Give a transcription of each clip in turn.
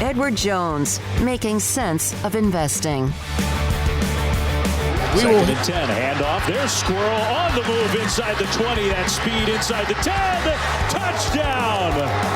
Edward Jones, making sense of investing. Second and 10, handoff. There's Squirrel on the move inside the 20. That speed inside the 10. Touchdown!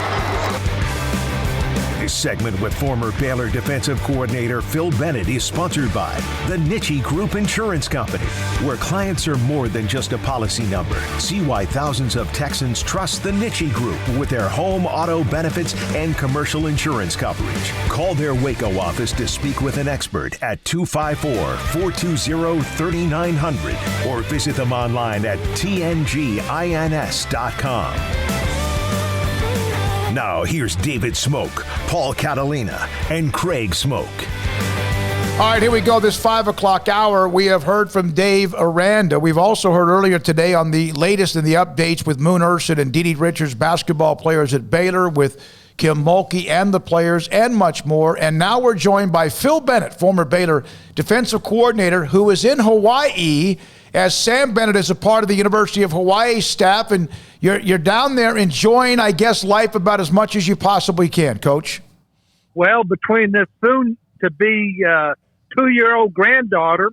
This segment with former Baylor defensive coordinator Phil Bennett is sponsored by the Nitsche Group Insurance Company, where clients are more than just a policy number. See why thousands of Texans trust the Nitsche Group with their home, auto, benefits, and commercial insurance coverage. Call their Waco office to speak with an expert at 254-420-3900 or visit them online at tngins.com. Now, here's David Smoak, Paul Catalina, and Craig Smoak. All right, here we go. This 5 o'clock hour, we have heard from Dave Aranda. We've also heard earlier today on the latest in the updates with Moon Urson and Dee Dee Richards, basketball players at Baylor, with Kim Mulkey and the players, and much more. And now we're joined by Phil Bennett, former Baylor defensive coordinator, who is in Hawaii as Sam Bennett is a part of the University of Hawaii staff, and you're down there enjoying, I guess, life about as much as you possibly can, Coach. Well, between this soon-to-be 2-year-old granddaughter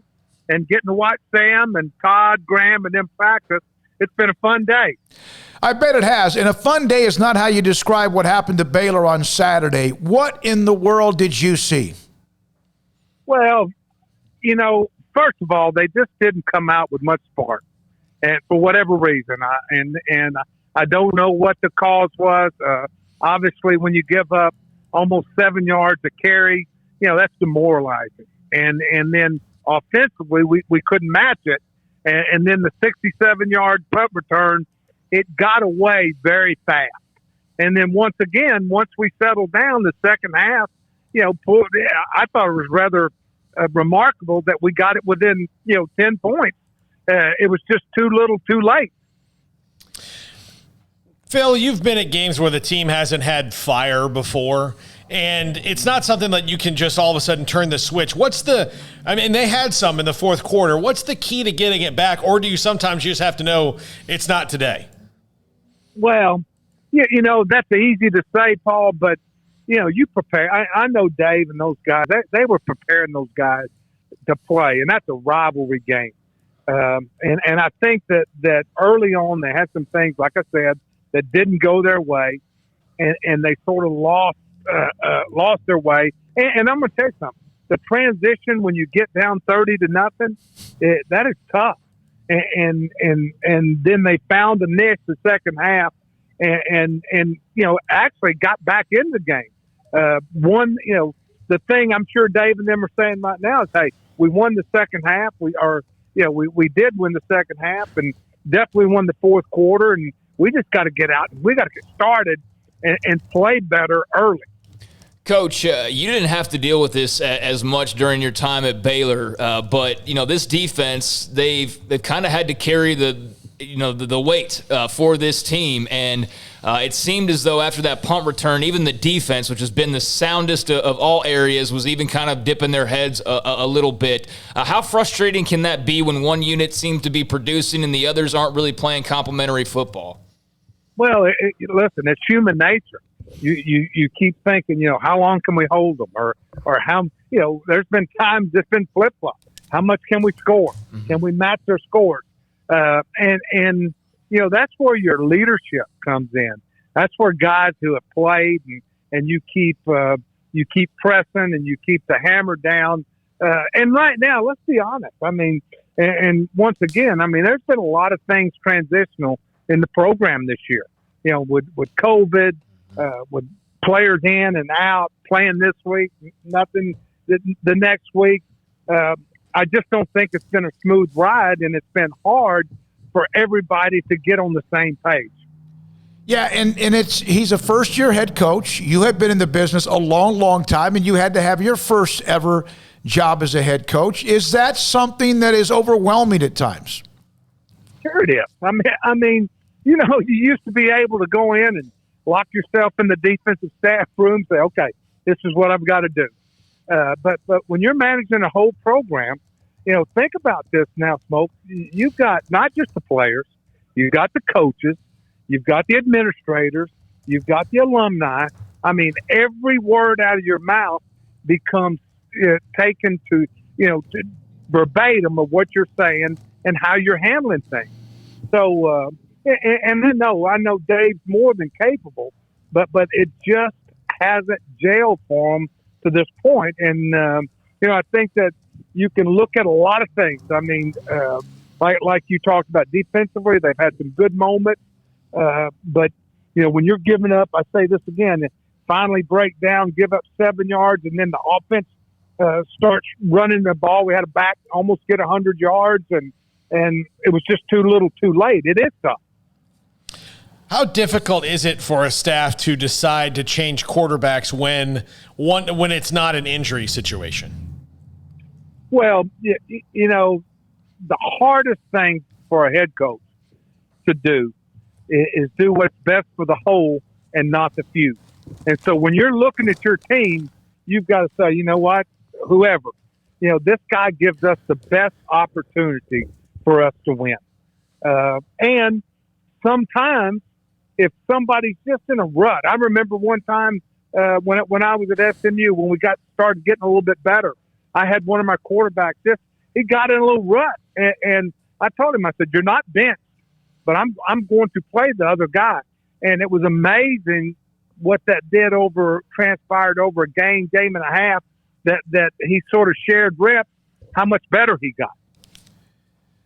and getting to watch Sam and Todd, Graham, and them practice, it's been a fun day. I bet it has. And a fun day is not how you describe what happened to Baylor on Saturday. What in the world did you see? Well, first of all, they just didn't come out with much spark, and for whatever reason. I don't know what the cause was. Obviously, when you give up almost 7 yards a carry, that's demoralizing. And then offensively, we couldn't match it. And then the 67-yard punt return, it got away very fast. And then once we settled down the second half, I thought it was rather remarkable that we got it within 10 points. It was just too little too late. Phil, you've been at games where the team hasn't had fire before, and it's not something that you can just all of a sudden turn the switch. They had some in the fourth quarter. What's the key to getting it back, or do you sometimes just have to know it's not today? Well, that's easy to say, Paul, but you prepare. I know Dave and those guys, they were preparing those guys to play, and that's a rivalry game. And I think that early on they had some things, like I said, that didn't go their way, and they sort of lost their way. And I'm going to tell you something. The transition when you get down 30-0, that is tough. And then they found a niche the second half, and actually got back in the game. The thing I'm sure Dave and them are saying right now is, hey, we won the second half. We did win the second half, and definitely won the fourth quarter. And we just got to get out. We got to get started and play better early. Coach, you didn't have to deal with this as much during your time at Baylor, but this defense, they've kind of had to carry the weight for this team, and it seemed as though after that punt return, even the defense, which has been the soundest of all areas, was even kind of dipping their heads a little bit. How frustrating can that be when one unit seems to be producing and the others aren't really playing complementary football? Well, listen, it's human nature. You keep thinking, how long can we hold them, or how, there's been times it's been flip flop. How much can we score? Mm-hmm. Can we match their scores? And that's where your leadership comes in. That's where guys who have played and you keep pressing and you keep the hammer down. And right now, let's be honest. And once again, there's been a lot of things transitional in the program this year. With COVID, with players in and out, playing this week, nothing the next week. I just don't think it's been a smooth ride, and it's been hard for everybody to get on the same page. Yeah, and he's a first-year head coach. You have been in the business a long, long time, and you had to have your first ever job as a head coach. Is that something that is overwhelming at times? Sure it is. You used to be able to go in and lock yourself in the defensive staff room, say, okay, this is what I've got to do. But when you're managing a whole program, think about this now, Smoak. You've got not just the players, you've got the coaches, you've got the administrators, you've got the alumni. I mean, every word out of your mouth becomes taken to verbatim of what you're saying and how you're handling things. So, and then I know Dave's more than capable, but it just hasn't gelled for him to this point. And I think that you can look at a lot of things. I mean, like you talked about defensively, they've had some good moments, but when you're giving up, I say this again, finally break down, give up 7 yards, and then the offense starts running the ball. We had a back almost get 100 yards, and it was just too little, too late. It is tough. How difficult is it for a staff to decide to change quarterbacks when it's not an injury situation? Well, the hardest thing for a head coach to do is do what's best for the whole and not the few. And so when you're looking at your team, you've got to say, you know what, whoever, this guy gives us the best opportunity for us to win. And sometimes if somebody's just in a rut, I remember one time when I was at SMU, when we started getting a little bit better, I had one of my quarterbacks, he got in a little rut. And I told him, I said, you're not benched, but I'm going to play the other guy. And it was amazing what that transpired over a game and a half, that he sort of shared reps, how much better he got.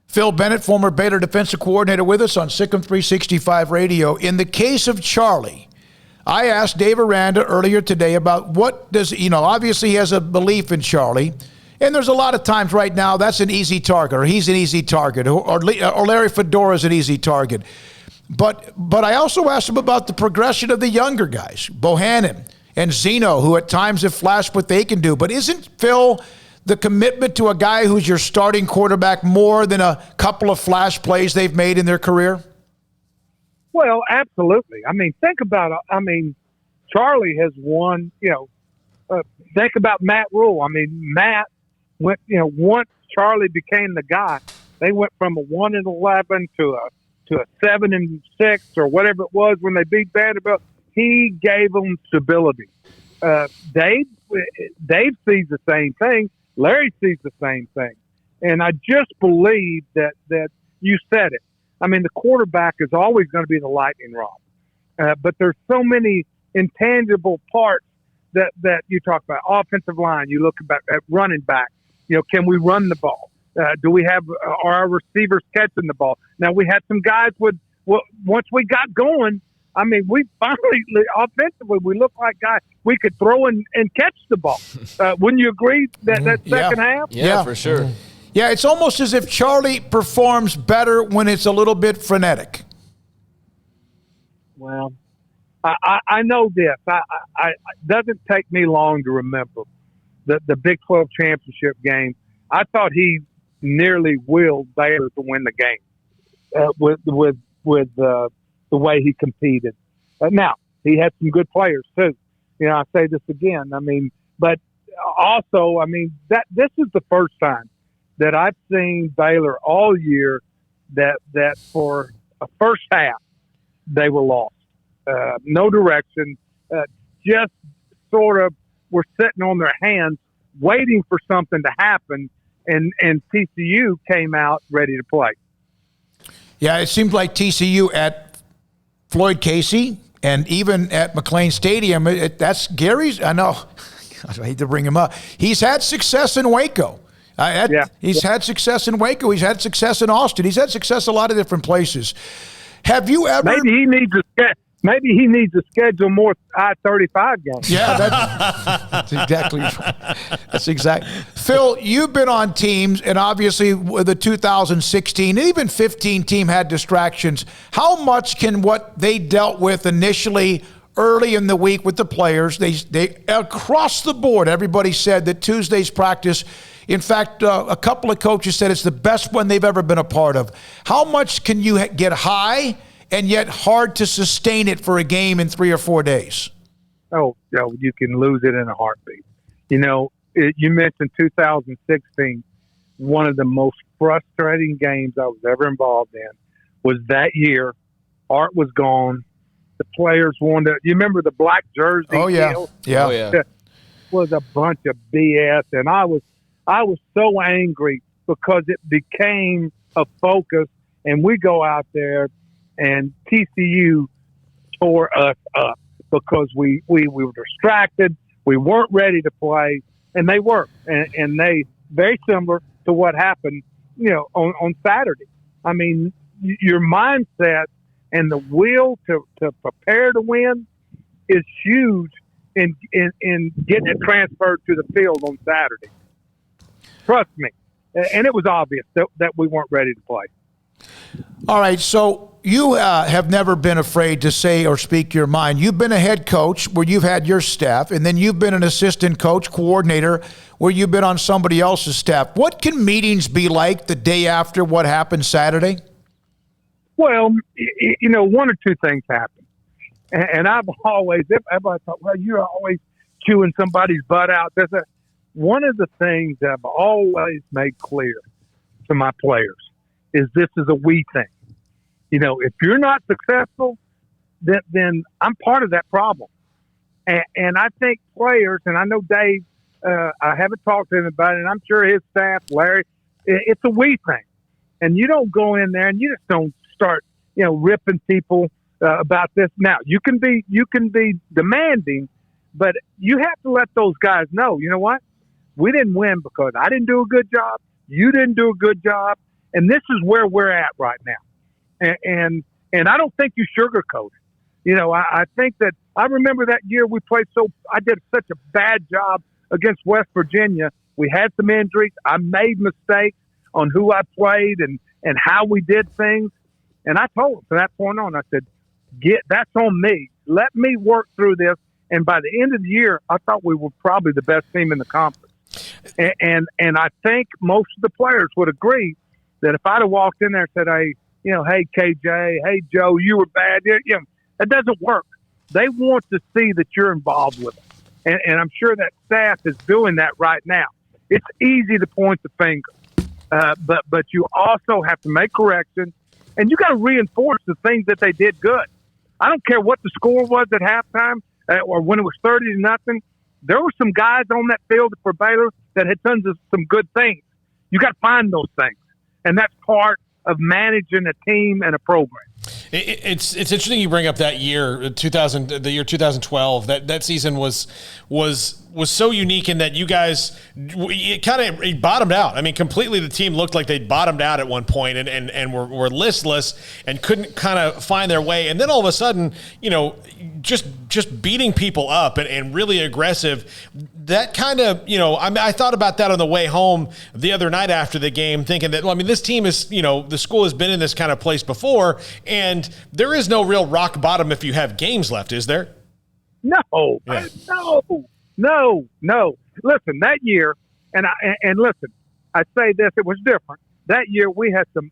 Phil Bennett, former Baylor defensive coordinator, with us on SicEm365 Radio. In the case of Charlie, I asked Dave Aranda earlier today about what does, obviously he has a belief in Charlie, and there's a lot of times right now that's an easy target, or he's an easy target, or Larry Fedora's an easy target. But I also asked him about the progression of the younger guys, Bohannon and Zeno, who at times have flashed what they can do. But isn't, Phil, the commitment to a guy who's your starting quarterback more than a couple of flash plays they've made in their career? Well, absolutely. I mean, think about it. Charlie has won, think about Matt Rule. I mean, Matt went, once Charlie became the guy, they went from a 1-11 to a 7-6 or whatever it was when they beat Vanderbilt. He gave them stability. Dave sees the same thing. Larry sees the same thing. And I just believe that you said it. I mean, the quarterback is always going to be the lightning rod. But there's so many intangible parts that you talk about. Offensive line, you look at running back. Can we run the ball? Do we have our receivers catching the ball? Now, we had some guys once we got going, I mean, we finally, offensively, we look like guys we could throw and catch the ball. Wouldn't you agree that second half? Yeah, for sure. Yeah, it's almost as if Charlie performs better when it's a little bit frenetic. Well, I know this. It doesn't take me long to remember the Big 12 championship game. I thought he nearly willed Baylor to win the game with the way he competed. Now, he had some good players too. I say this again. I mean, but also, I mean, this is the first time that I've seen Baylor all year that for a first half they were lost. No direction. Just sort of were sitting on their hands waiting for something to happen, and TCU came out ready to play. Yeah, it seemed like TCU at Floyd Casey and even at McLean Stadium, that's Gary's. I know. I hate to bring him up. He's had success in Waco. He's had success in Waco. He's had success in Austin. He's had success a lot of different places. Have you ever? Maybe he needs to schedule more I-35 games. Yeah, that's exactly right. That's exact. Phil, you've been on teams, and obviously the 2016 and even 15 team had distractions. How much can what they dealt with initially early in the week with the players, they across the board, everybody said that Tuesday's practice, in fact, a couple of coaches said it's the best one they've ever been a part of. How much can you get high and yet hard to sustain it for a game in 3 or 4 days? Oh, you can lose it in a heartbeat. You mentioned 2016. One of the most frustrating games I was ever involved in was that year. Art was gone. the players wanted. You remember the black jersey? Oh yeah, deal? yeah. Oh, yeah. That was a bunch of BS, and I was so angry because it became a focus, and we go out there, and TCU tore us up because we were distracted. We weren't ready to play, and they were, and they very similar to what happened, on Saturday. I mean, your mindset and the will to prepare to win is huge in getting it transferred to the field on Saturday. Trust me. And it was obvious that we weren't ready to play. All right, so you have never been afraid to say or speak your mind. You've been a head coach where you've had your staff, and then you've been an assistant coach, coordinator, where you've been on somebody else's staff. What can meetings be like the day after what happened Saturday? Well, one or two things happen. And I've always, everybody thought, well, you're always chewing somebody's butt out. One of the things that I've always made clear to my players is this is a we thing. If you're not successful, then I'm part of that problem. And I think players, and I know Dave, I haven't talked to him about it, and I'm sure his staff, Larry, it's a we thing. And you don't go in there and you just don't start, ripping people about this. Now, you can be demanding, but you have to let those guys know, you know what? We didn't win because I didn't do a good job. You didn't do a good job. And this is where we're at right now. And I don't think you sugarcoat it. I think that I remember that year we played I did such a bad job against West Virginia. We had some injuries. I made mistakes on who I played and how we did things. And I told them from that point on, I said, that's on me. Let me work through this. And by the end of the year, I thought we were probably the best team in the conference. And I think most of the players would agree that if I'd have walked in there and said, hey, KJ, hey, Joe, you were bad. That doesn't work. They want to see that you're involved with them. And I'm sure that staff is doing that right now. It's easy to point the finger, but you also have to make corrections, and you got to reinforce the things that they did good. I don't care what the score was at halftime or when it was 30-0. There were some guys on that field for Baylor that had done some good things. You got to find those things, and that's part of managing a team and a program. It's interesting you bring up that year, the year 2012. That season was so unique in that you guys it bottomed out. I mean, completely the team looked like they bottomed out at one point and were listless and couldn't kind of find their way. And then all of a sudden, just beating people up and really aggressive. That kind of, I thought about that on the way home the other night after the game, thinking that, this team is, the school has been in this kind of place before, and there is no real rock bottom if you have games left, is there? No, yeah. No. Listen, that year, and listen, I say this, it was different. That year we had some,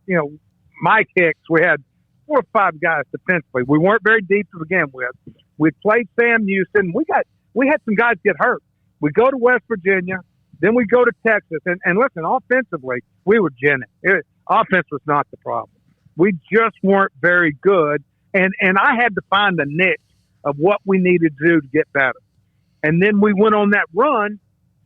Mike Hicks, we had 4 or 5 guys defensively. We weren't very deep to begin with. We played Sam Houston. We had some guys get hurt. We go to West Virginia, then we go to Texas. And listen, offensively, we were ginning. Offense was not the problem. We just weren't very good. And I had to find the niche of what we needed to do to get better. And then we went on that run,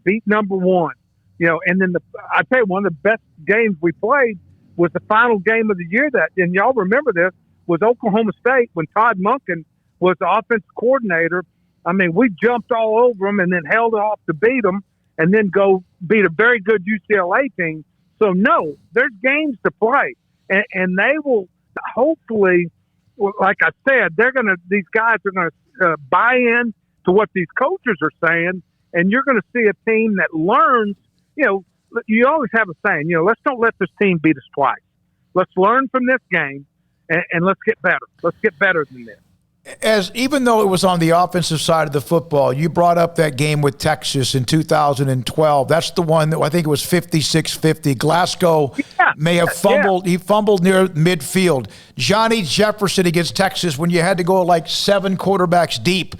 beat number 1. And then I tell you, one of the best games we played was the final game of the year and y'all remember this, was Oklahoma State when Todd Monken was the offensive coordinator. I mean, we jumped all over them and then held it off to beat them and then go beat a very good UCLA team. So, no, there's games to play. And they will hopefully, like I said, these guys are going to buy in to what these coaches are saying, and you're going to see a team that learns. You always have a saying, let's don't let this team beat us twice. Let's learn from this game, and let's get better. Let's get better than this. Even though it was on the offensive side of the football, you brought up that game with Texas in 2012. That's the one that I think it was 56-50. Glasgow may have fumbled. Yeah. He fumbled near midfield. Johnny Jefferson against Texas when you had to go like 7 quarterbacks deep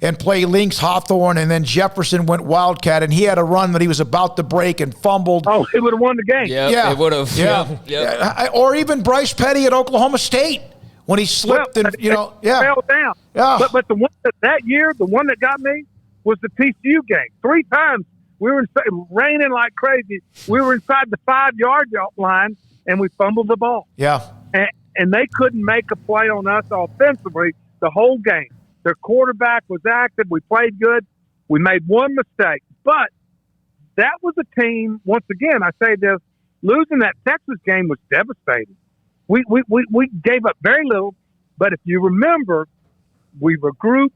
and play Lynx Hawthorne, and then Jefferson went Wildcat, and he had a run that he was about to break and fumbled. Oh, he would have won the game. Yeah, it would have. Yeah. Or even Bryce Petty at Oklahoma State when he slipped fell down. Yeah. But the one that year, the one that got me was the TCU game. 3 times we were raining like crazy. We were inside the 5-yard line, and we fumbled the ball. Yeah. And they couldn't make a play on us offensively the whole game. Their quarterback was active. We played good. We made one mistake. But that was a team, once again, I say this, losing that Texas game was devastating. We gave up very little, but if you remember, we regrouped,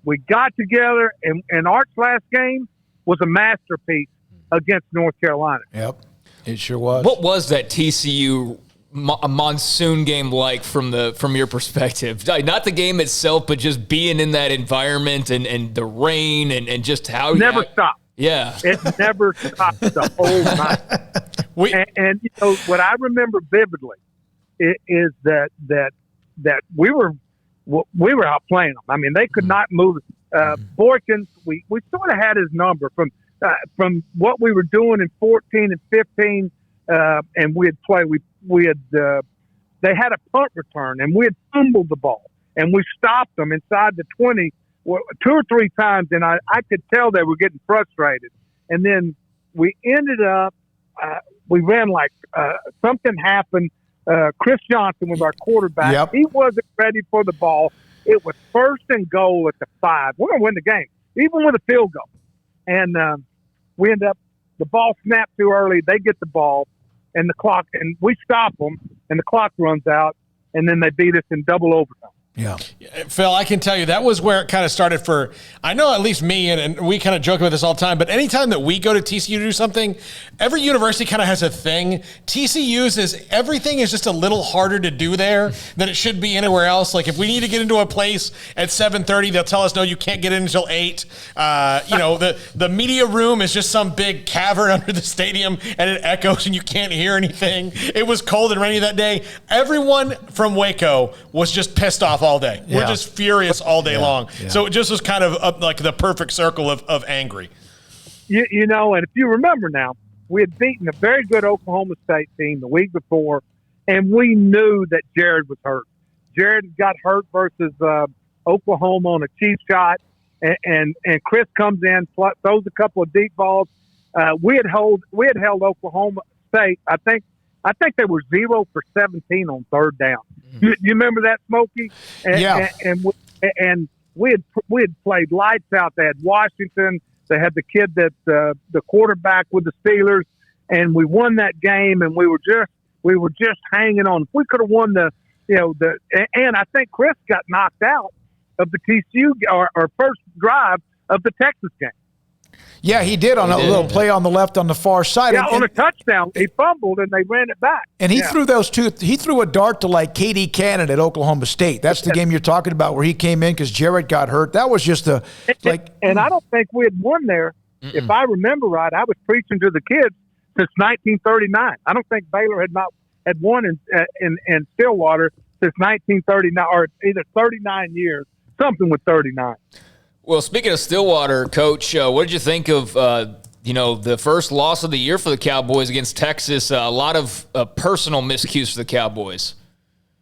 we got together, and Art's last game was a masterpiece against North Carolina. Yep, it sure was. What was that TCU monsoon game like from your perspective? Not the game itself, but just being in that environment and the rain and just how never stopped. Yeah, it never stopped the whole night. And you know what I remember vividly is that we were outplaying them. I mean, they could not move. Boykins, we sort of had his number from what we were doing in 14 and 15, and we had played. They had a punt return, and we had fumbled the ball, and we stopped them inside the 20 2 or 3 times, and I could tell they were getting frustrated. And then we ended up, we ran like something happened. Chris Johnson was our quarterback. Yep. He wasn't ready for the ball. It was 1st and goal at the 5. We're going to win the game, even with a field goal. And we end up, the ball snapped too early. They get the ball, and the clock, and we stop them, and the clock runs out, and then they beat us in double overtime. Yeah. Phil, I can tell you that was where it kind of started for, I know at least me, and we kind of joke about this all the time, but anytime that we go to TCU to do something, every university kind of has a thing. TCU's is everything is just a little harder to do there than it should be anywhere else. Like if we need to get into a place at 7:30, they'll tell us, no, you can't get in until 8. The media room is just some big cavern under the stadium, and it echoes and you can't hear anything. It was cold and rainy that day. Everyone from Waco was just pissed off all day. Yeah. We're just furious all day long. Yeah. So it just was kind of like the perfect circle of angry. You know, and if you remember now, we had beaten a very good Oklahoma State team the week before, and we knew that Jared was hurt. Jared got hurt versus Oklahoma on a cheap shot, and Chris comes in, throws a couple of deep balls. We had held Oklahoma State. I think they were 0 for 17 on 3rd down. You remember that, Smokey? And we had played lights out. They had Washington. They had the kid that the quarterback with the Steelers, and we won that game. And we were just hanging on. If we could have won and I think Chris got knocked out of the TCU or first drive of the Texas game. Yeah, he did on a little play on the left on the far side. Yeah, on a touchdown. He fumbled, and they ran it back. And he threw those two. He threw a dart to like Katie Cannon at Oklahoma State. That's the game you're talking about where he came in because Jarrett got hurt. That was just And I don't think we had won there. If I remember right, I was preaching to the kids since 1939. I don't think Baylor had won in Stillwater since 1939, or either 39 years, something with 39. Well, speaking of Stillwater, Coach, what did you think of the first loss of the year for the Cowboys against Texas? A lot of personal miscues for the Cowboys.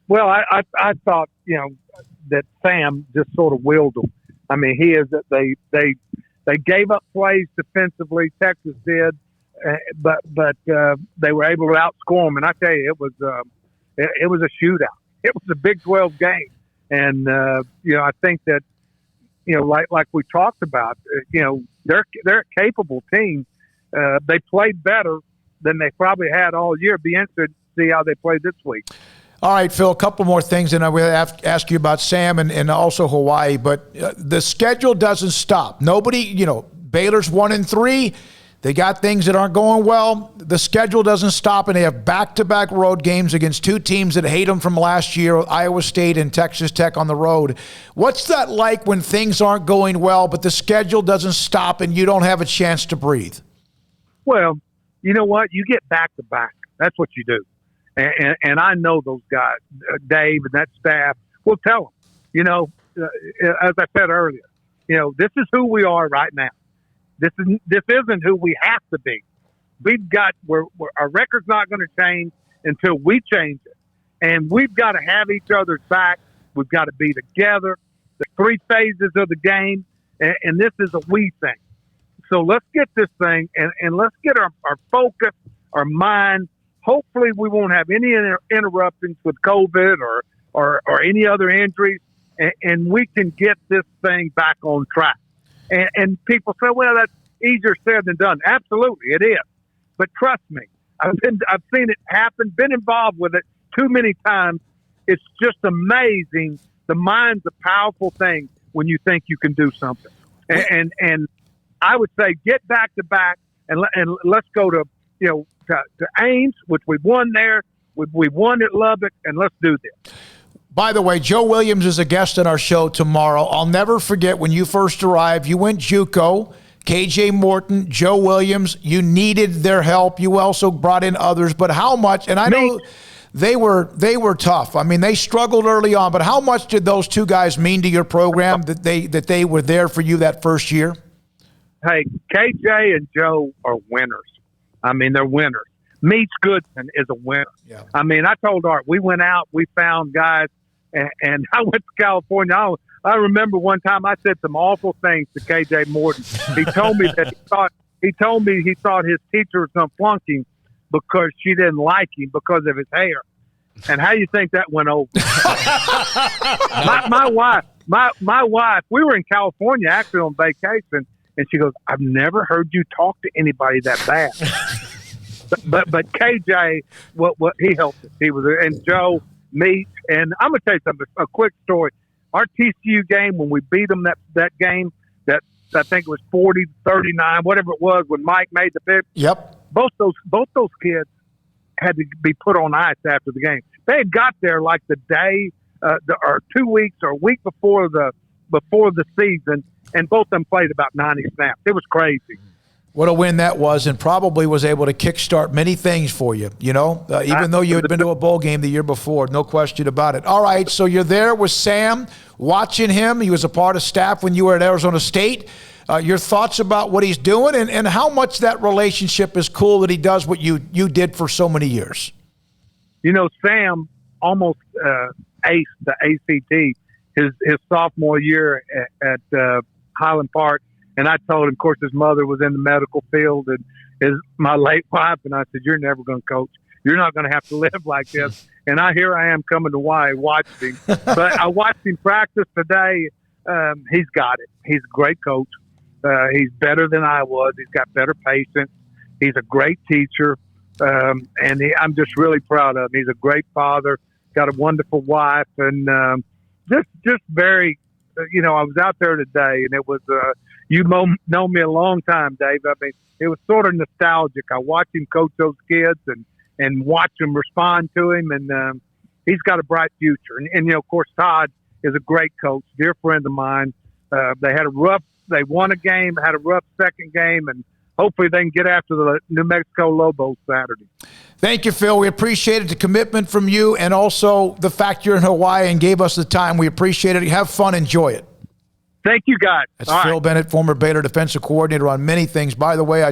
Well, I thought that Sam just sort of willed them. I mean, they gave up plays defensively. Texas did, but they were able to outscore them. And I tell you, it was a shootout. It was a Big 12 game, and I think that. Like we talked about, they're a capable team. They played better than they probably had all year. Be interested to see how they play this week. All right, Phil, a couple more things, and I will ask you about Sam and also Hawaii. But the schedule doesn't stop. Nobody, Baylor's 1-3. They got things that aren't going well. The schedule doesn't stop, and they have back-to-back road games against 2 teams that hate them from last year, Iowa State and Texas Tech on the road. What's that like when things aren't going well, but the schedule doesn't stop and you don't have a chance to breathe? Well, you know what? You get back-to-back. That's what you do. And I know those guys, Dave and that staff, will tell them, as I said earlier, this is who we are right now. This isn't who we have to be. Our record's not going to change until we change it. And we've got to have each other's back. We've got to be together. The 3 phases of the game, and this is a we thing. So let's get this thing, and let's get our focus, our mind. Hopefully we won't have any interruptions with COVID or any other injuries, and we can get this thing back on track. And people say, well, that's easier said than done. Absolutely, it is. But trust me, I've seen it happen, been involved with it too many times. It's just amazing. The mind's a powerful thing when you think you can do something. And I would say get back to back and let's go to Ames, which we won there. We won at Lubbock, and let's do this. By the way, Joe Williams is a guest on our show tomorrow. I'll never forget when you first arrived, you went JUCO, KJ Morton, Joe Williams. You needed their help. You also brought in others, but how much, and I know they were tough. I mean, they struggled early on, but how much did those 2 guys mean to your program that they were there for you that first year? Hey, KJ and Joe are winners. I mean, they're winners. Meach Goodson is a winner. Yeah. I mean, I told Art, we went out, we found guys, and I went to California. I remember one time I said some awful things to KJ Morton. He told me that he thought his teacher was going to flunk him because she didn't like him because of his hair. And how do you think that went over? my wife, we were in California actually on vacation, and she goes, I've never heard you talk to anybody that bad. but KJ, what he helped us. He was, and Joe, Meach, and I'm gonna tell you something. A quick story. Our TCU game, when we beat them that game, that I think it was 40-39, whatever it was, when Mike made the pick. Yep. Both those kids had to be put on ice after the game. They had got there like the day or 2 weeks or a week before the season, and both of them played about 90 snaps. It was crazy. What a win that was, and probably was able to kickstart many things for you, even though you had been to a bowl game the year before, no question about it. All right, so you're there with Sam, watching him. He was a part of staff when you were at Arizona State. Your thoughts about what he's doing and how much that relationship is cool that he does what you did for so many years. Sam almost aced the ACT his sophomore year at Highland Park. And I told him, of course, his mother was in the medical field and my late wife. And I said, you're never going to coach. You're not going to have to live like this. And here I am coming to Hawaii watching him. But I watched him practice today. He's got it. He's a great coach. He's better than I was. He's got better patience. He's a great teacher. And I'm just really proud of him. He's a great father, got a wonderful wife. And just very, I was out there today, and it was you've known me a long time, Dave. I mean, it was sort of nostalgic. I watched him coach those kids and watch them respond to him, and he's got a bright future. And of course, Todd is a great coach, dear friend of mine. They won a game, had a rough second game, and hopefully they can get after the New Mexico Lobos Saturday. Thank you, Phil. We appreciated the commitment from you and also the fact you're in Hawaii and gave us the time. We appreciate it. Have fun. Enjoy it. Thank you, guys. That's Phil Bennett, former Baylor defensive coordinator on many things. By the way,